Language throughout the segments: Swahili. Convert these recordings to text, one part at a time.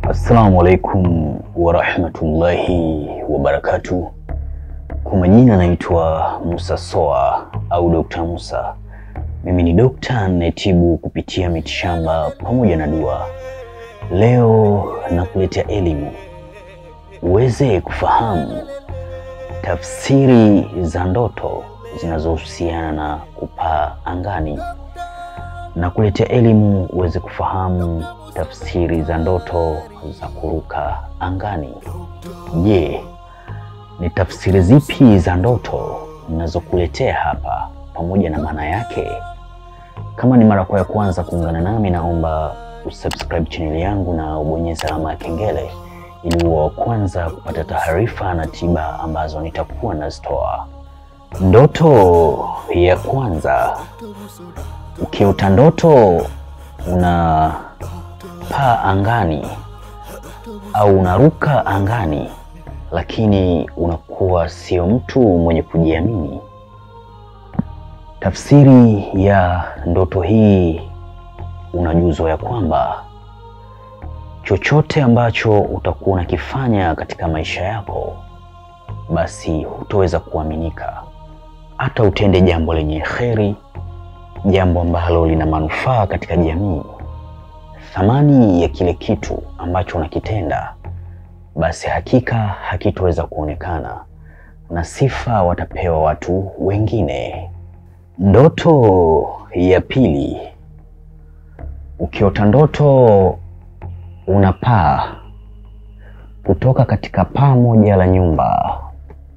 Assalamu alaikum wa rahmatullahi wa barakatuh. Kwa majina naitwa Musa Soa au Dr. Musa. Mimi ni dokta ninayetibu kupitia mitishamba pamoja na dua. Leo nakuletea elimu uweze kufahamu tafsiri za ndoto zinazohusiana na kupaa angani. Nakuletea elimu uweze kufahamu tafsiri za ndoto za kuruka angani. Je, ni tafsiri zipi za ndoto ninazokuletea hapa pamoja na maana yake? Kama ni mara ya kwanza kuungana nami, naomba usubscribe channel yangu na ubonyeze alama ya kengele ili uwe wa kwanza kupata taarifa na tiba ambazo nitakuwa nazitoa. Ndoto ya kwanza. Ukiota ndoto unapaa angani au unaruka angani, lakini unakuwa sio mtu mwenye kujiamini. Tafsiri ya ndoto hii, unajuzwa ya kwamba chochote ambacho utakuwa unakifanya katika maisha yako, basi hutoweza kuaminika. Hata utende jambo lenye kheri, jambo ambalo lina manufaa katika jamii, thamani ya kile kitu ambacho unakitenda, basi hakika hakitoweza kuonekana na sifa watapewa watu wengine. Ndoto ya pili. Ukiota ndoto unapaa kutoka katika paa moja la nyumba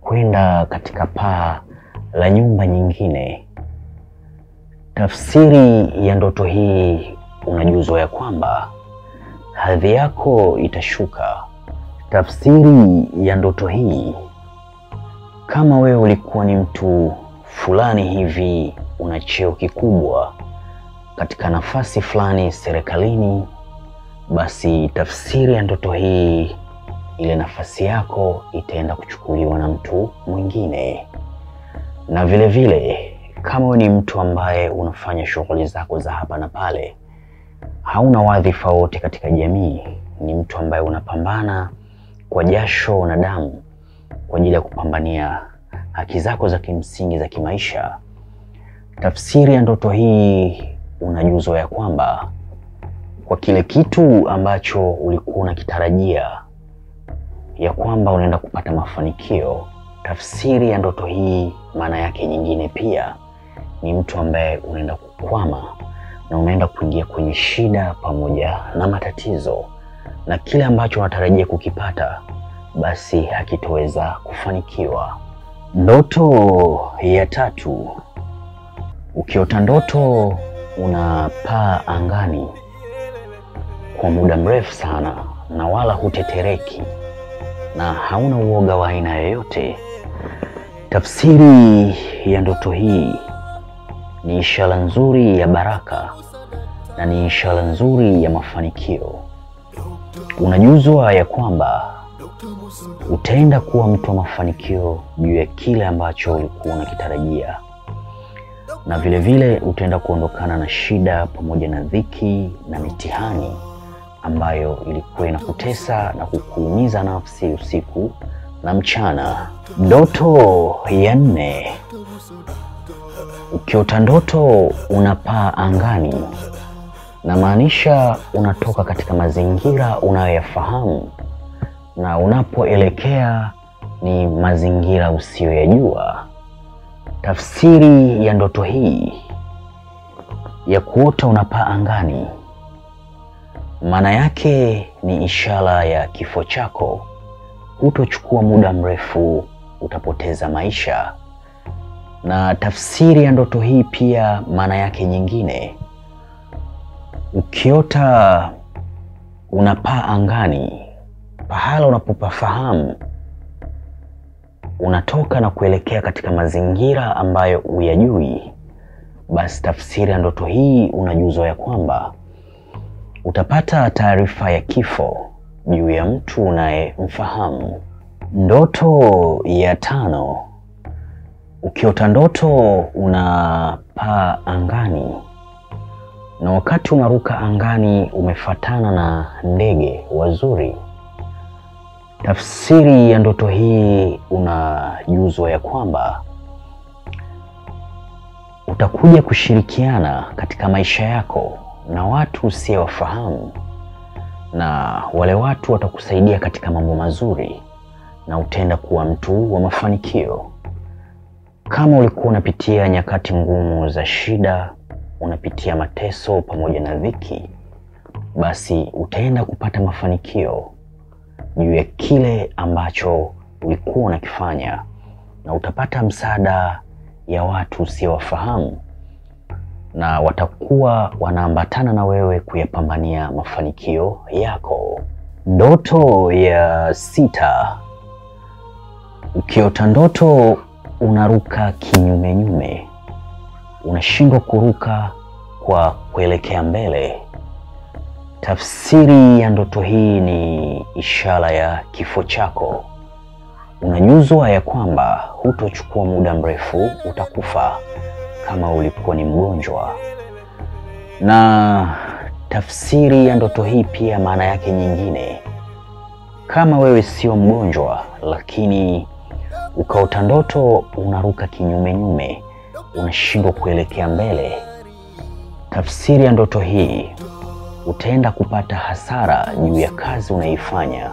kwenda katika paa la nyumba nyingine, tafsiri ya ndoto hii, unajuzwa ya kwamba hadhi yako itashuka. Tafsiri ya ndoto hii, kama wewe ulikuwa ni mtu fulani hivi, una cheo kikubwa katika nafasi fulani serikalini, basi tafsiri ya ndoto hii, ile nafasi yako itaenda kuchukuliwa na mtu mwingine. Na vile vile kama wewe ni mtu ambaye unafanya shughuli zako za hapa na pale, hauna wadhifa wote katika jamii, ni mtu ambaye unapambana kwa jasho na damu kwa ajili ya kupambania haki zako za kimsingi za kimaisha, tafsiri ya ndoto hii, unajuzwa ya kwamba kwa kile kitu ambacho ulikuwa unakitarajia ya kwamba unaenda kupata mafanikio, tafsiri ya ndoto hii, maana yake nyingine pia ni mtu ambaye unaenda kukwama na unaenda kuingia kwenye shida pamoja na matatizo, na kile ambacho unatarajia kukipata basi hakitoweza kufanikiwa. Ndoto ya tatu. Ukiota ndoto unapaa angani kwa muda mrefu sana na wala hutetereki na hauna uoga wa aina yoyote, tafsiri ya ndoto hii ni ishara nzuri ya baraka na ni ishara nzuri ya mafanikio. Unajuzwa ya kwamba utaenda kuwa mtu wa mafanikio juu ya kile ambacho ulikuwa unakitarajia, na vile vile utaenda kuondokana na shida pamoja na dhiki na mitihani ambayo ilikuwa inakutesa na kukuumiza nafsi usiku na mchana. Ndoto ya nne. Ukiota ndoto unapaa angani, na maanisha unatoka katika mazingira unayoyafahamu na unapoelekea ni mazingira usiyoyajua. Tafsiri ya ndoto hii ya kuota unapaa angani, maana yake ni ishara ya kifo chako. Hutochukua muda mrefu, utapoteza maisha. Na tafsiri ya ndoto hii pia, maana yake nyingine, ukiota unapaa angani, pahala unapopafahamu, unatoka na kuelekea katika mazingira ambayo huyajui, basi tafsiri ya ndoto hii, unajuzwa ya kwamba utapata taarifa ya kifo juu ya mtu unayemfahamu. Ndoto ya tano. Ukiota ndoto unapaa angani, Na wakati unaruka angani umefatana na ndege wazuri, tafsiri ya ndoto hii unajuzwa ya kwamba utakuja kushirikiana katika maisha yako na watu usiowafahamu, na wale watu watakusaidia katika mambo mazuri na utaenda kuwa mtu wa mafanikio. Kama ulikuwa unapitia nyakati ngumu za shida, unapitia mateso pamoja na dhiki, basi utaenda kupata mafanikio juu ya kile ambacho ulikuwa unakifanya, na utapata msaada ya watu usiowafahamu, na watakuwa wanaambatana na wewe kuyapambania mafanikio yako. Ndoto ya 6. Ukiota ndoto unaruka kinyume nyume, unashindwa kuruka kwa kuelekea mbele, tafsiri ya ndoto hii ni ishara ya kifo chako. Unajuzwa ya kwamba hutochukua muda mrefu utakufa kama ulikuwa ni mgonjwa. Na tafsiri ya ndoto hii pia maana yake nyingine, kama wewe sio mgonjwa lakini ukaota ndoto unaruka kinyume nyume, unashindwa kuelekea mbele, tafsiri ya ndoto hii utaenda kupata hasara juu ya kazi unaifanya.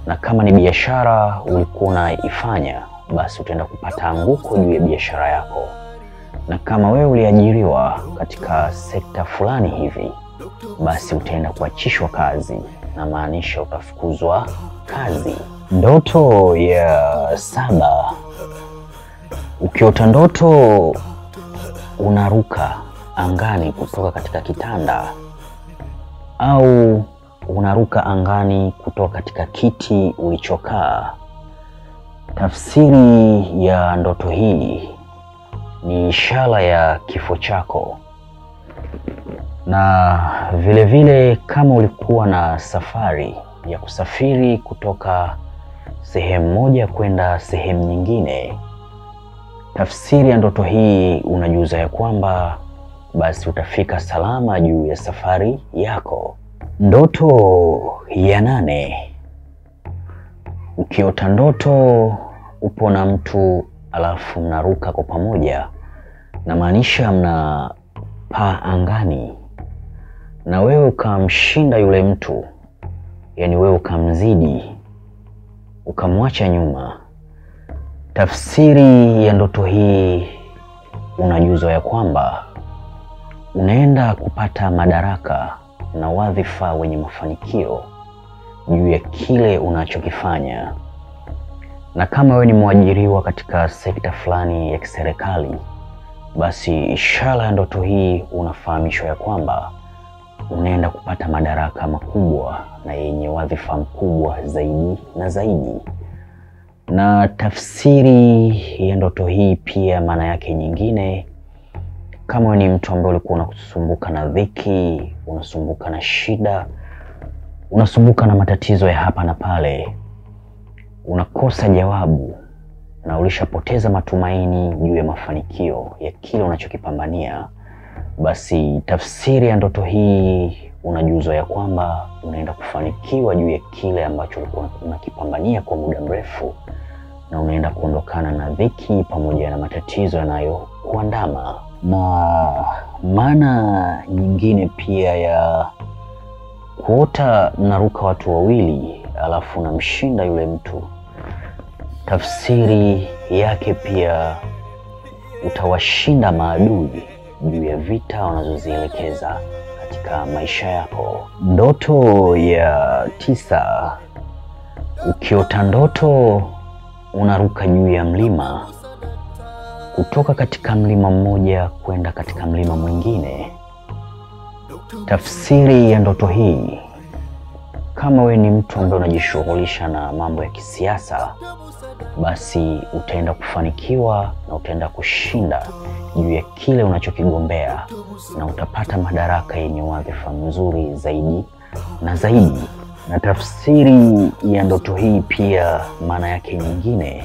Na kama ni biashara ulikuwa unaifanya, basi utaenda kupata anguko juu ya biashara yako. Na kama wewe uliajiriwa katika sekta fulani hivi, basi utaenda kuachishwa kazi, na maanisha utafukuzwa kazi. Ndoto ya 7. Ukiota ndoto unaruka angani kutoka katika kitanda, au unaruka angani kutoka katika kiti ulichokaa, tafsiri ya ndoto hii ni ishara ya kifo chako. Na vile vile kama ulikuwa na safari ya kusafiri kutoka sehemu moja kwenda sehemu nyingine, tafsiri ya ndoto hii unajuza ya kwamba basi utafika salama juu ya safari yako. Ndoto ya 8. Ukiota ndoto upo na mtu alafu mnaruka kwa pamoja, na maanisha mnapaa angani, na wewe ukamshinda yule mtu, yani wewe ukamzidi, ukamwacha nyuma. Tafsiri ya ndoto hii unajuzwa ya kwamba unaenda kupata madaraka na wadhifa wenye mafanikio juu ya kile unachokifanya. Na kama wewe ni mwajiriwa katika sekta fulani ya kiserikali, basi ishara ya ndoto hii unafahamishwa ya kwamba unaenda kupata madaraka makubwa na yenye wadhifa mkubwa zaidi na zaidi. Na tafsiri ya ndoto hii pia maana yake nyingine, kama ni mtu ambaye ulikuwa unasumbuka na dhiki, unasumbuka na shida, unasumbuka na matatizo ya hapa na pale, unakosa jawabu na ulishapoteza matumaini juu ya mafanikio ya kile unachokipambania, basi tafsiri ya ndoto hii unajuzwa ya kwamba unaenda kufanikiwa juu ya kile ambacho ulikuwa unakipambania kwa muda mrefu, na unaenda kuondokana na dhiki pamoja na matatizo yanayokuandama. Na maana nyingine pia ya kuota mnaruka watu wawili alafu unamshinda yule mtu, tafsiri yake pia utawashinda maadui juu ya vita wanazozielekeza katika maisha yako. Ndoto ya 9. Ukiota ndoto unaruka juu ya mlima, kutoka katika mlima mmoja kwenda katika mlima mwingine, tafsiri ya ndoto hii, kama we ni mtu ambaye unajishughulisha na mambo ya kisiasa, basi utaenda kufanikiwa na utaenda kushinda juu ya kile unachokigombea, na utapata madaraka yenye wadhifa mzuri zaidi na zaidi. Na tafsiri ya ndoto hii pia maana yake nyingine,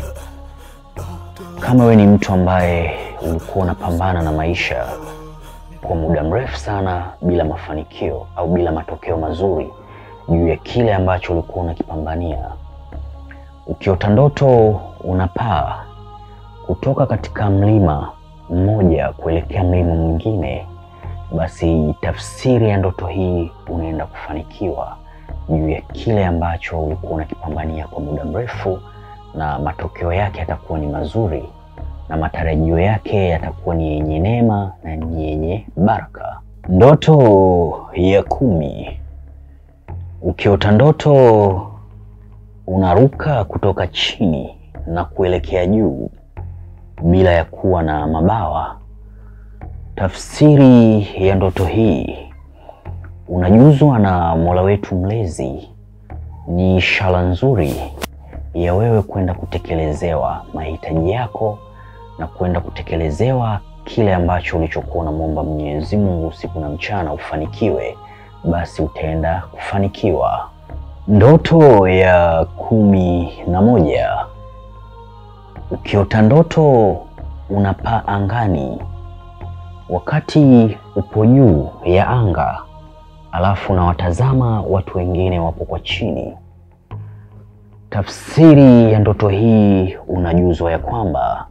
kama we ni mtu ambaye ulikuwa unapambana na maisha, kwa muda mrefu sana bila mafanikio au bila matokeo mazuri juu ya kile ambacho ulikuwa unakipambania. Ukiota ndoto unapaa kutoka katika mlima mmoja kuelekea mlima mwingine, basi tafsiri ya ndoto hii unaenda kufanikiwa juu ya kile ambacho ulikuwa unakipambania kwa muda mrefu, na matokeo yake yatakuwa ni mazuri na matarajio yake yatakuwa ni yenye neema na ni yenye baraka. Ndoto ya 10. Ukiota ndoto unaruka kutoka chini na kuelekea juu bila ya kuwa na mabawa, tafsiri ya ndoto hii unajuzwa na Mola wetu mlezi ni ishara nzuri ya wewe kwenda kutekelezewa mahitaji yako na kwenda kutekelezewa kile ambacho ulichokuwa unamuomba Mwenyezi Mungu usiku na mchana ufanikiwe, basi utaenda kufanikiwa. Ndoto ya 11. Ukiota ndoto unapaa angani wakati upo juu ya anga, alafu unawatazama watu wengine wapo kwa chini. Tafsiri ya ndoto hii unajuzwa ya kwamba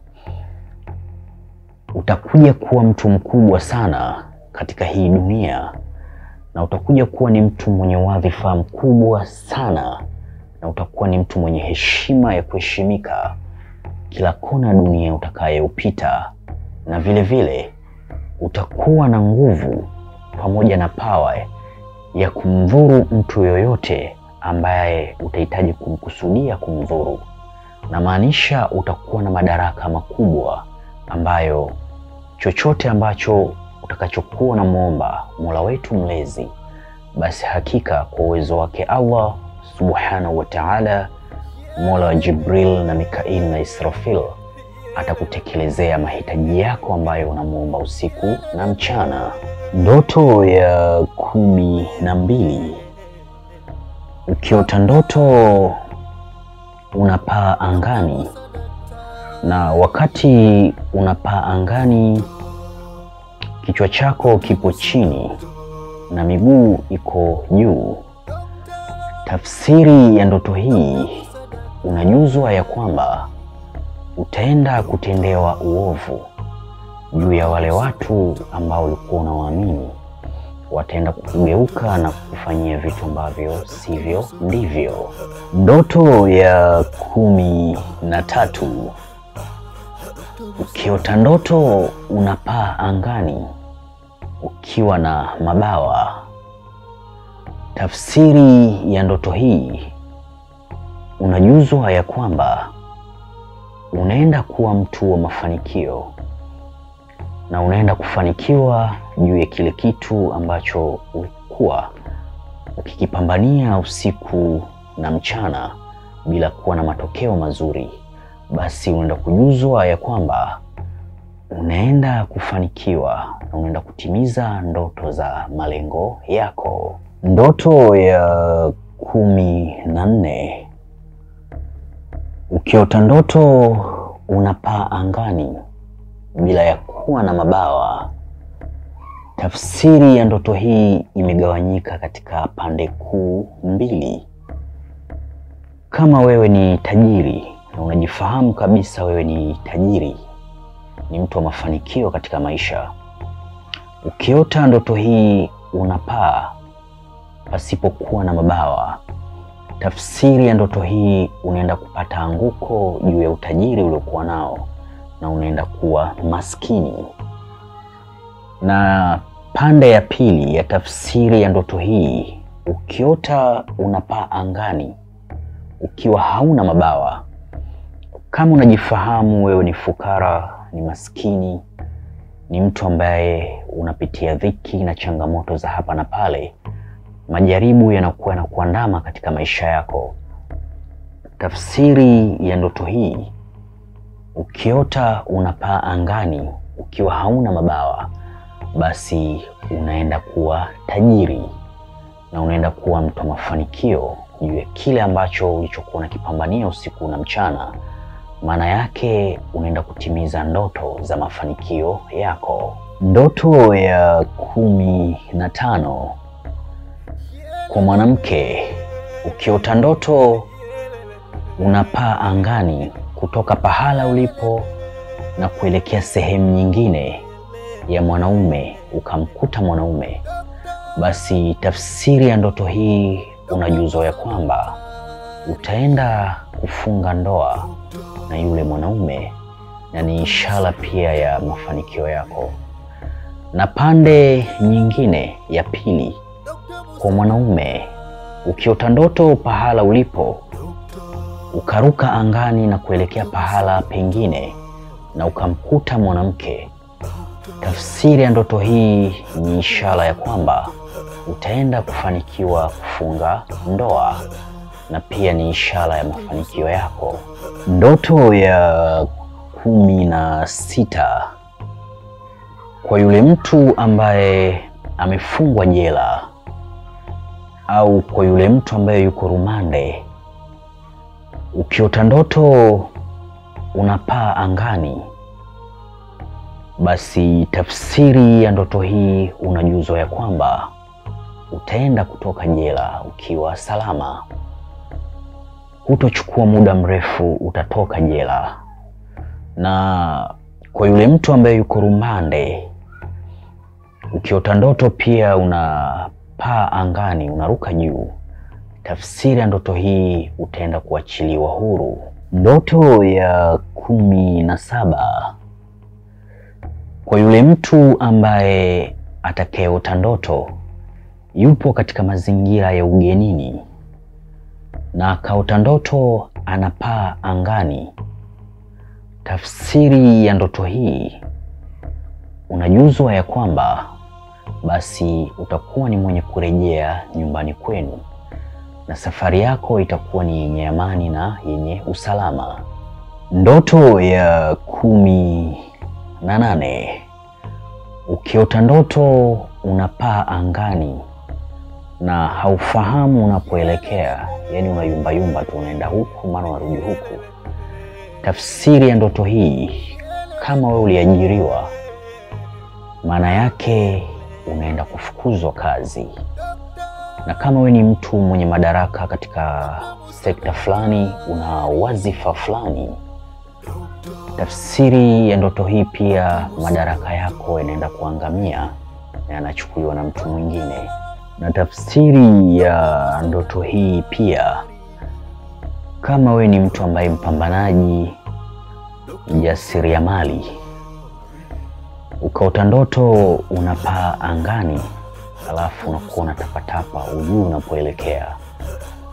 utakuja kuwa mtu mkubwa sana katika hii dunia, na utakuja kuwa ni mtu mwenye wadhifa mkubwa sana, na utakuwa ni mtu mwenye heshima ya kuheshimika kila kona dunia utakayoupita, na vile vile utakuwa na nguvu pamoja na power ya kumdhuru mtu yoyote ambaye utahitaji kumkusudia kumdhuru. Na maanisha utakuwa na madaraka makubwa ambayo chochote ambacho utakachokuwa na muomba Mola wetu mlezi, basi hakika kwa uwezo wake Allah subhanahu wa ta'ala, Mola wa Jibril na Mikail na Israfil atakutekelezea mahitaji yako ambayo unamuomba usiku na mchana. Ndoto ya 12. Ukiota ndoto unapaa angani, na wakati unapaa angani kichwa chako kipo chini na miguu iko juu. Tafsiri ya ndoto hii unajuzwa ya kwamba utaenda kutendewa uovu juu ya wale watu ambao ulikuwa unawaamini. Wataenda kukugeuka na kufanyia vitu ambavyo sivyo ndivyo. Ndoto ya 13. Ukiota ndoto unapaa angani ukiwa na mabawa. Tafsiri ya ndoto hii unajuzwa ya kwamba unaenda kuwa mtu wa mafanikio, na unaenda kufanikiwa juu ya kile kitu ambacho ulikuwa ukikipambania usiku na mchana bila kuwa na matokeo mazuri. Basi unaenda kujuzwa ya kwamba unaenda kufanikiwa na unaenda kutimiza ndoto za malengo yako. Ndoto ya 14. Ukiota ndoto unapaa angani bila ya kuwa na mabawa. Tafsiri ya ndoto hii imegawanyika katika pande kuu mbili. Kama wewe ni tajiri na unajifahamu kabisa wewe ni tajiri, ni mtu wa mafanikio katika maisha, ukiota ndoto hii unapaa pasipokuwa na mabawa, tafsiri ya ndoto hii unaenda kupata anguko juu ya utajiri uliokuwa nao na unaenda kuwa maskini. Na pande ya pili ya tafsiri ya ndoto hii, ukiota unapaa angani ukiwa hauna mabawa, kama unajifahamu wewe ni fukara, ni maskini, ni mtu ambaye unapitia dhiki na changamoto za hapa na pale, majaribu yanakuwa na kuandama katika maisha yako, tafsiri ya ndoto hii ukiota unapaa angani ukiwa hauna mabawa, basi unaenda kuwa tajiri na unaenda kuwa mtu wa mafanikio juu ya kile ambacho ulichokuwa unakipambania usiku na mchana. Maana yake unaenda kutimiza ndoto za mafanikio yako. Ndoto ya 15 kwa mwanamke. Ukiota ndoto unapaa angani kutoka pahala ulipo na kuelekea sehemu nyingine ya mwanaume, ukamkuta mwanaume, basi tafsiri ya ndoto hii unajuzwa ya kwamba utaenda kufunga ndoa na yule mwanaume, na ni ishara pia ya mafanikio yako. Na pande nyingine ya pili, kwa mwanaume, ukiota ndoto pahala ulipo ukaruka angani na kuelekea pahala pengine na ukamkuta mwanamke, tafsiri ya ndoto hii ni ishara ya kwamba utaenda kufanikiwa kufunga ndoa, na pia ni ishara ya mafanikio yako. Ndoto ya 16 kwa yule mtu ambaye amefungwa jela au kwa yule mtu ambaye yuko rumande. Ukiota ndoto unapaa angani, basi tafsiri ya ndoto hii unajuzwa ya kwamba utaenda kutoka jela ukiwa salama. Hutochukua muda mrefu utatoka jela. Na kwa yule mtu ambaye yuko rumande, ukiota ndoto pia unapaa angani, unaruka juu, tafsiri ya ndoto hii utaenda kuachiliwa huru. Ndoto ya 17 kwa yule mtu ambaye atakayeota ndoto yupo katika mazingira ya ugenini na akaota ndoto anapaa angani, tafsiri ya ndoto hii unajuzwa ya kwamba basi utakuwa ni mwenye kurejea nyumbani kwenu, na safari yako itakuwa ni yenye amani na yenye usalama. Ndoto ya 18 ukiota ndoto unapaa angani na haufahamu unapoelekea, yani unayumbayumba tu, unaenda huku mara unarudi huku, tafsiri ya ndoto hii, kama wewe uliajiriwa, maana yake unaenda kufukuzwa kazi. Na kama wewe ni mtu mwenye madaraka katika sekta fulani, una wazifa fulani, tafsiri ya ndoto hii pia madaraka yako yanaenda kuangamia na yanachukuliwa na mtu mwingine. Na tafsiri ya ndoto hii pia, kama wewe ni mtu ambaye mpambanaji, mjasiriamali, ukaota ndoto unapaa angani alafu unakuwa unatapatapa ujui unapoelekea,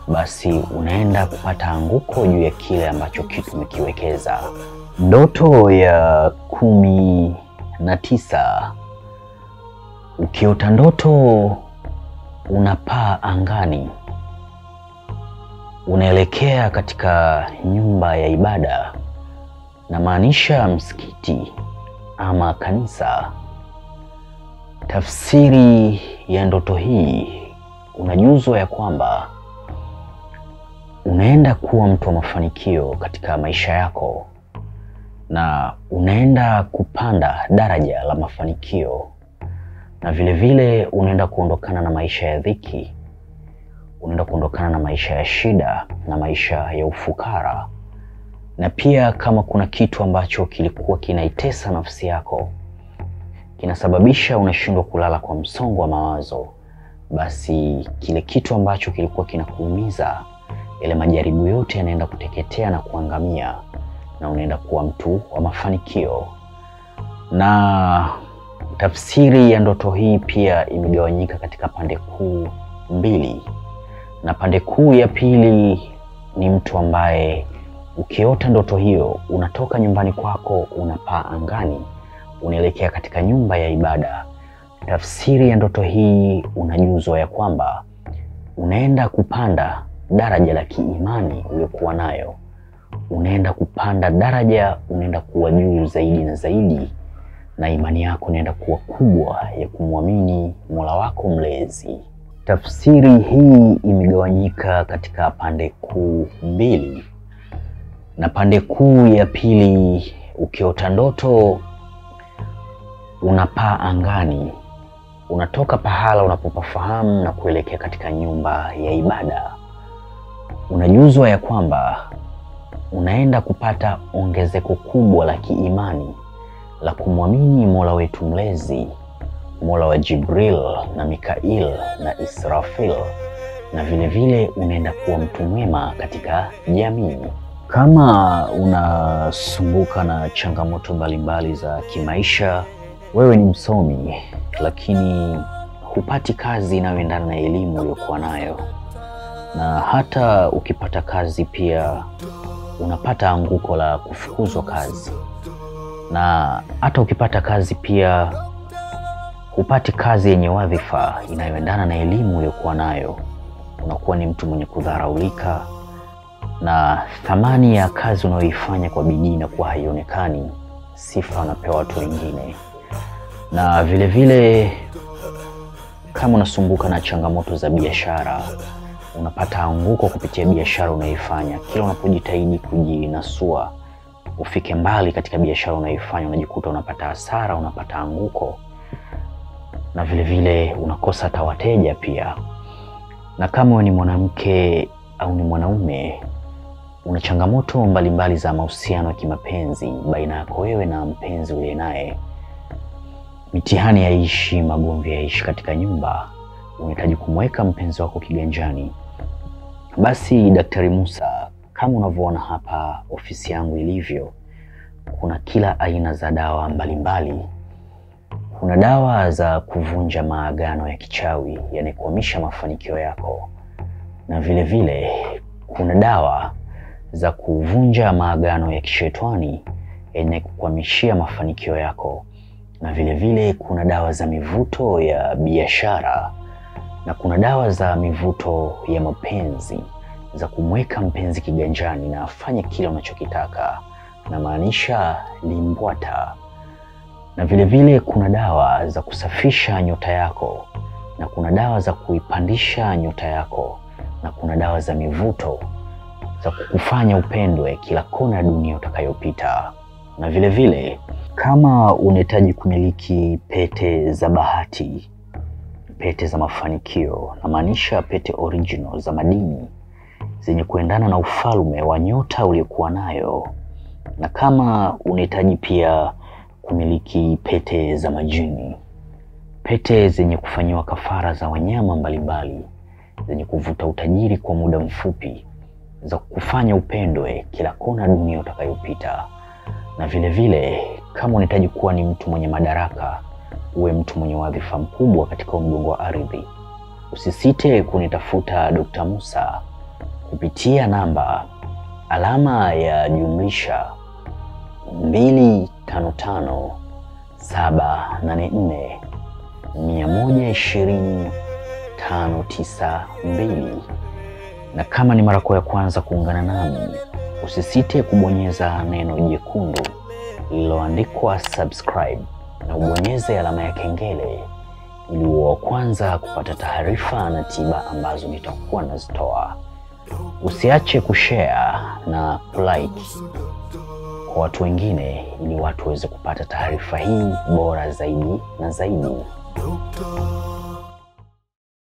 basi unaenda kupata anguko juu ya kile ambacho kitu umekiwekeza. Ndoto ya 19 ukiota ndoto unapaa angani, unaelekea katika nyumba ya ibada, na maanisha msikiti ama kanisa, tafsiri ya ndoto hii unajuzwa ya kwamba unaenda kuwa mtu wa mafanikio katika maisha yako, na unaenda kupanda daraja la mafanikio, na vile vile unaenda kuondokana na maisha ya dhiki, unaenda kuondokana na maisha ya shida na maisha ya ufukara. Na pia kama kuna kitu ambacho kilikuwa kinaitesa nafsi yako, kinasababisha unashindwa kulala kwa msongo wa mawazo, basi kile kitu ambacho kilikuwa kinakuumiza, ile majaribu yote yanaenda kuteketea na kuangamia, na unaenda kuwa mtu wa mafanikio. Na tafsiri ya ndoto hii pia imegawanyika katika pande kuu mbili, na pande kuu ya pili ni mtu ambaye ukiota ndoto hiyo unatoka nyumbani kwako unapaa angani, unaelekea katika nyumba ya ibada. Tafsiri ya ndoto hii unajuzwa ya kwamba unaenda kupanda daraja la kiimani uliokuwa nayo, unaenda kupanda daraja, unaenda kuwa juu zaidi na zaidi, na imani yako inaenda kuwa kubwa ya kumwamini Mola wako mlezi. Tafsiri hii imegawanyika katika pande kuu mbili, na pande kuu ya pili, ukiota ndoto unapaa angani, unatoka pahala unapopafahamu na kuelekea katika nyumba ya ibada. Unajuzwa ya kwamba unaenda kupata ongezeko kubwa la kiimani la kumwamini Mola wetu mlezi, Mola wa Jibril na Mikail na Israfil, na vile vile unaenda kuwa mtu mwema katika jamii. Kama unasumbuka na changamoto mbalimbali za kimaisha, wewe ni msomi lakini hupati kazi inayoendana na elimu uliyokuwa nayo, na hata ukipata kazi pia unapata anguko la kufukuzwa kazi, na hata ukipata kazi pia hupati kazi yenye wadhifa inayoendana na elimu uliyokuwa nayo. Unakuwa ni mtu mwenye kudharaulika, na thamani ya kazi unayoifanya kwa bidii na kuwa haionekani, sifa unapewa watu wengine. Na vile vile kama unasumbuka na changamoto za biashara, unapata anguko kupitia biashara unayoifanya. Kila unapojitahidi kujinasua ufike mbali katika biashara unayoifanya, unajikuta unapata hasara, unapata anguko, na vile vile unakosa hata wateja pia. Na kama wewe ni mwanamke au ni mwanaume, una changamoto mbalimbali za mahusiano ya kimapenzi baina yako wewe na mpenzi uliye naye, mitihani yaishi, magomvi yaishi katika nyumba, unahitaji kumweka mpenzi wako kiganjani, basi Daktari Musa, kama unavyoona hapa ofisi yangu ilivyo, kuna kila aina za dawa mbalimbali. Kuna dawa za kuvunja maagano ya kichawi yanayokwamisha mafanikio yako, na vile vile kuna dawa za kuvunja maagano ya kishetani yanayokukwamishia mafanikio yako, na vile vile kuna dawa za mivuto ya biashara, na kuna dawa za mivuto ya mapenzi za kumweka mpenzi kiganjani na afanye kile unachokitaka, na maanisha limbwata. Na vile vile kuna dawa za kusafisha nyota yako, na kuna dawa za kuipandisha nyota yako, na kuna dawa za mivuto za kukufanya upendwe kila kona ya dunia utakayopita. Na vile vile kama unahitaji kumiliki pete za bahati, pete za mafanikio, na maanisha pete original za madini zenye kuendana na ufalme wa nyota uliokuwa nayo, na kama unahitaji pia kumiliki pete za majini, pete zenye kufanyiwa kafara za wanyama mbalimbali, zenye kuvuta utajiri kwa muda mfupi, za kufanya upendwe kila kona dunia utakayopita. Na vile vile kama unahitaji kuwa ni mtu mwenye madaraka, uwe mtu mwenye wadhifa mkubwa katika mgongo wa ardhi, usisite kunitafuta Dr. Musa kupitia namba alama ya jumlisha 255-784-120-592. Na kama ni mara yako ya kwanza kuungana nami, usisite kubonyeza neno jekundu lililoandikwa subscribe na ubonyeze alama ya kengele ili uwe wa kwanza kupata taarifa na tiba ambazo nitakuwa nazitoa. Usiache kushare na kulike kwa watu wengine ili watu waweze kupata taarifa hii bora zaidi na zaidi.